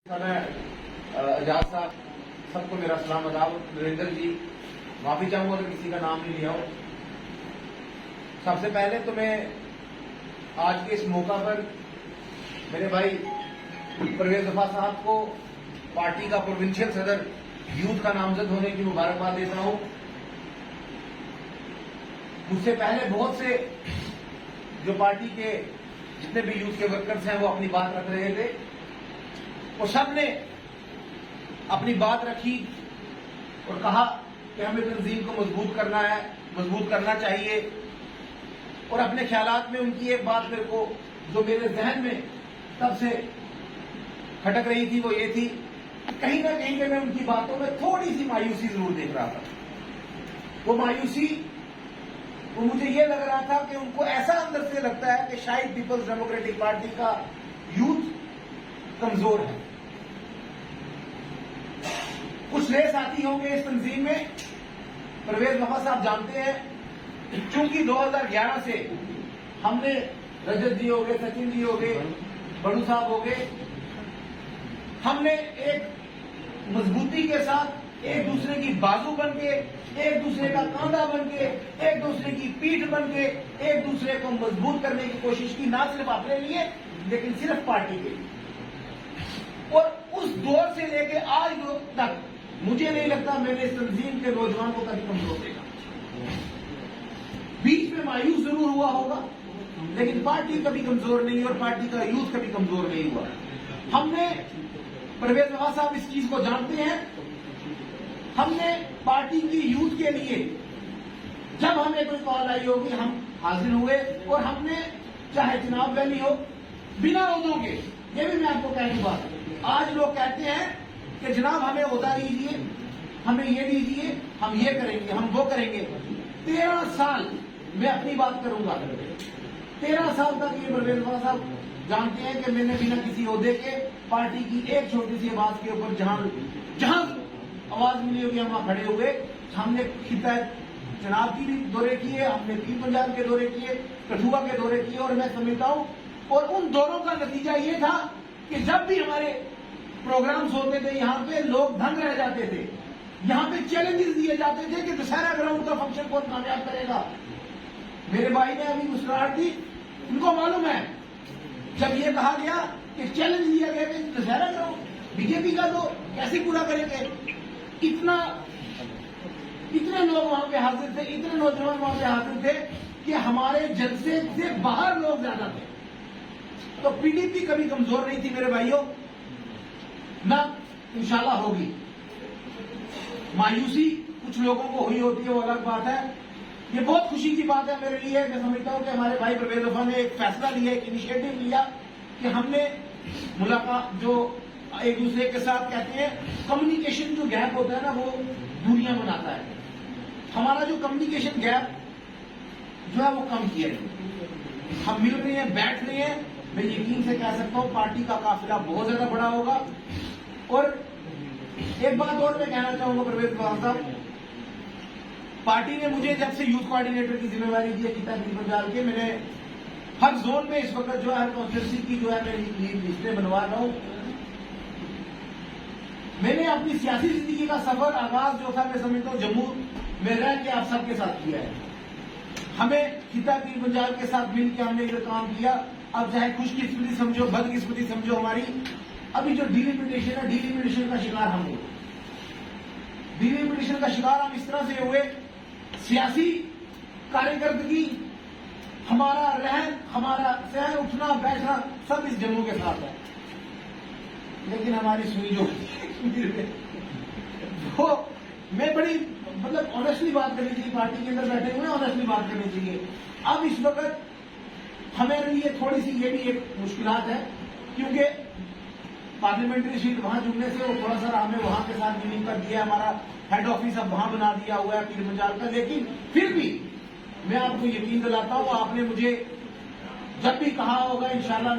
एजाज साहब, सबको मेरा सलाम अदाब। नरेंद्र जी, माफी चाहूंगा अगर किसी का नाम नहीं लिया हो। सबसे पहले तो मैं आज के इस मौका पर मेरे भाई परवेज वफा साहब को पार्टी का प्रोविंशियल सदर यूथ का नामजद होने की मुबारकबाद देता हूं। मुझसे पहले बहुत से जो पार्टी के जितने भी यूथ के वर्कर्स हैं वो अपनी बात रख रहे थे, वो सब ने अपनी बात रखी और कहा कि हमें तंजीम को मजबूत करना है, मजबूत करना चाहिए। और अपने ख्यालात में उनकी एक बात मेरे को जो मेरे जहन में तब से खटक रही थी वो ये थी कि कहीं ना कहीं पे मैं उनकी बातों में थोड़ी सी मायूसी जरूर देख रहा था। वो मायूसी वो मुझे ये लग रहा था कि उनको ऐसा अंदर से लगता है कि शायद पीपल्स डेमोक्रेटिक पार्टी का यूथ कमजोर है। कुछ नए साथी होंगे इस तंजीम में। परवेज वफा साहब जानते हैं, चूंकि 2011 से हमने रजत जी हो गए, सचिन जी हो गए, बड़ू साहब हो गए, हमने एक मजबूती के साथ एक दूसरे की बाजू बन के, एक दूसरे का कांधा बन के, एक दूसरे की पीठ बन के, एक दूसरे को मजबूत करने की कोशिश की, ना सिर्फ अपने लिए लेकिन सिर्फ पार्टी के लिए। और उस दौर से लेके आज तक मुझे नहीं लगता मैंने इस तंजीम के नौजवान को कभी कमजोर देखा। बीच में मायूस जरूर हुआ होगा, लेकिन पार्टी कभी कमजोर नहीं और पार्टी का यूथ कभी कमजोर नहीं हुआ। हमने परवेज वफा साहब इस चीज को जानते हैं। हमने पार्टी की यूथ के लिए जब हमें कोई कॉल आई होगी हम हाजिर हुए, और हमने चाहे चुनाव वैली हो बिना ओहदों के, ये भी मैं आपको कहने की बात है। आज लोग कहते हैं कि जनाब हमें ओहदा दीजिए, हमें ये दीजिए, हम ये करेंगे, हम वो करेंगे। 13 साल मैं अपनी बात करूंगा, 13 साल तक ये परवेज वफा साहब जानते हैं कि मैंने बिना किसी ओहदे के पार्टी की एक छोटी सी आवाज के ऊपर जहां आवाज मिली होगी हम वहां खड़े हुए। हमने खिता चुनाव की भी दौरे किए, हमने पीर पंजाब के दौरे किए, कठुआ के दौरे किए, और मैं समझता हूं और उन दौरों का नतीजा ये था कि जब भी हमारे प्रोग्राम्स होते थे यहाँ पे लोग दंग रह जाते थे। यहाँ पे चैलेंजेस दिए जाते थे कि दशहरा ग्राउंड का फंक्शन कौन कामयाब करेगा। मेरे भाई ने अभी मुस्कुराहट दी, उनको मालूम है जब ये कहा गया कि चैलेंज दिया गया कि दशहरा ग्राउंड बीजेपी का तो कैसे पूरा करेंगे। इतने लोग वहां पे हाजिर थे, इतने नौजवान वहां पे हाजिर थे कि हमारे जलसे से बाहर लोग ज्यादा थे। तो पीडीपी कभी कमजोर नहीं थी मेरे भाइयों, ना इंशाल्लाह होगी। मायूसी कुछ लोगों को हुई होती है, वो अलग बात है। ये बहुत खुशी की बात है मेरे लिए। मैं समझता हूं कि हमारे भाई परवेज वफा ने एक फैसला लिया, एक इनिशिएटिव लिया कि हमने मुलाकात जो एक दूसरे के साथ कहते हैं कम्युनिकेशन जो गैप होता है ना, वो दूरियां बनाता है। हमारा जो कम्युनिकेशन गैप जो है वो कम किया है। हम मिल रहे हैं, बैठ रहे हैं। मैं यकीन से कह सकता हूं पार्टी का काफिला बहुत ज्यादा बड़ा होगा। और एक बात और मैं कहना चाहूंगा परवेज वफा साहब, पार्टी ने मुझे जब से यूथ कोऑर्डिनेटर की जिम्मेवारी दी है खिता पंजाब के, मैंने हर जोन में इस वक्त जो है हर कॉन्स्टिट्यूंसी की जो है मैं लिस्टें बनवा रहा हूं। मैंने अपनी सियासी जिंदगी का सफर आगाज जो था मैं समझता हूं जम्मू में रह के आप सबके साथ किया है। हमें खिता पंजाब के साथ मिलकर हमने जो काम किया, अब चाहे खुशकिस्मती समझो, बदकिस्मती समझो, हमारी अभी जो डिलिमिटेशन है, डिलिमिटेशन का शिकार हम हुए। डिलिमिटेशन का शिकार हम इस तरह से हुए, सियासी कार्यकर्दगी, हमारा रहन, हमारा सहन, उठना बैठना सब इस जम्मू के साथ है। लेकिन हमारी सुई जो वो मैं बड़ी मतलब ऑनेस्टली बात करनी चाहिए, पार्टी के अंदर बैठे हुए ऑनेस्टली बात करनी चाहिए। अब इस वक्त हमारे लिए थोड़ी सी ये भी एक मुश्किलात है, क्योंकि पार्लियामेंट्री सीट वहां जुड़ने से वो थोड़ा सा हमें वहां के साथ मिलिंग कर दिया। हमारा हेड ऑफिस अब वहां बना दिया हुआ है पीर पंजाब का। लेकिन फिर भी मैं आपको यकीन दिलाता हूं, आपने मुझे जब भी कहा होगा इंशाल्लाह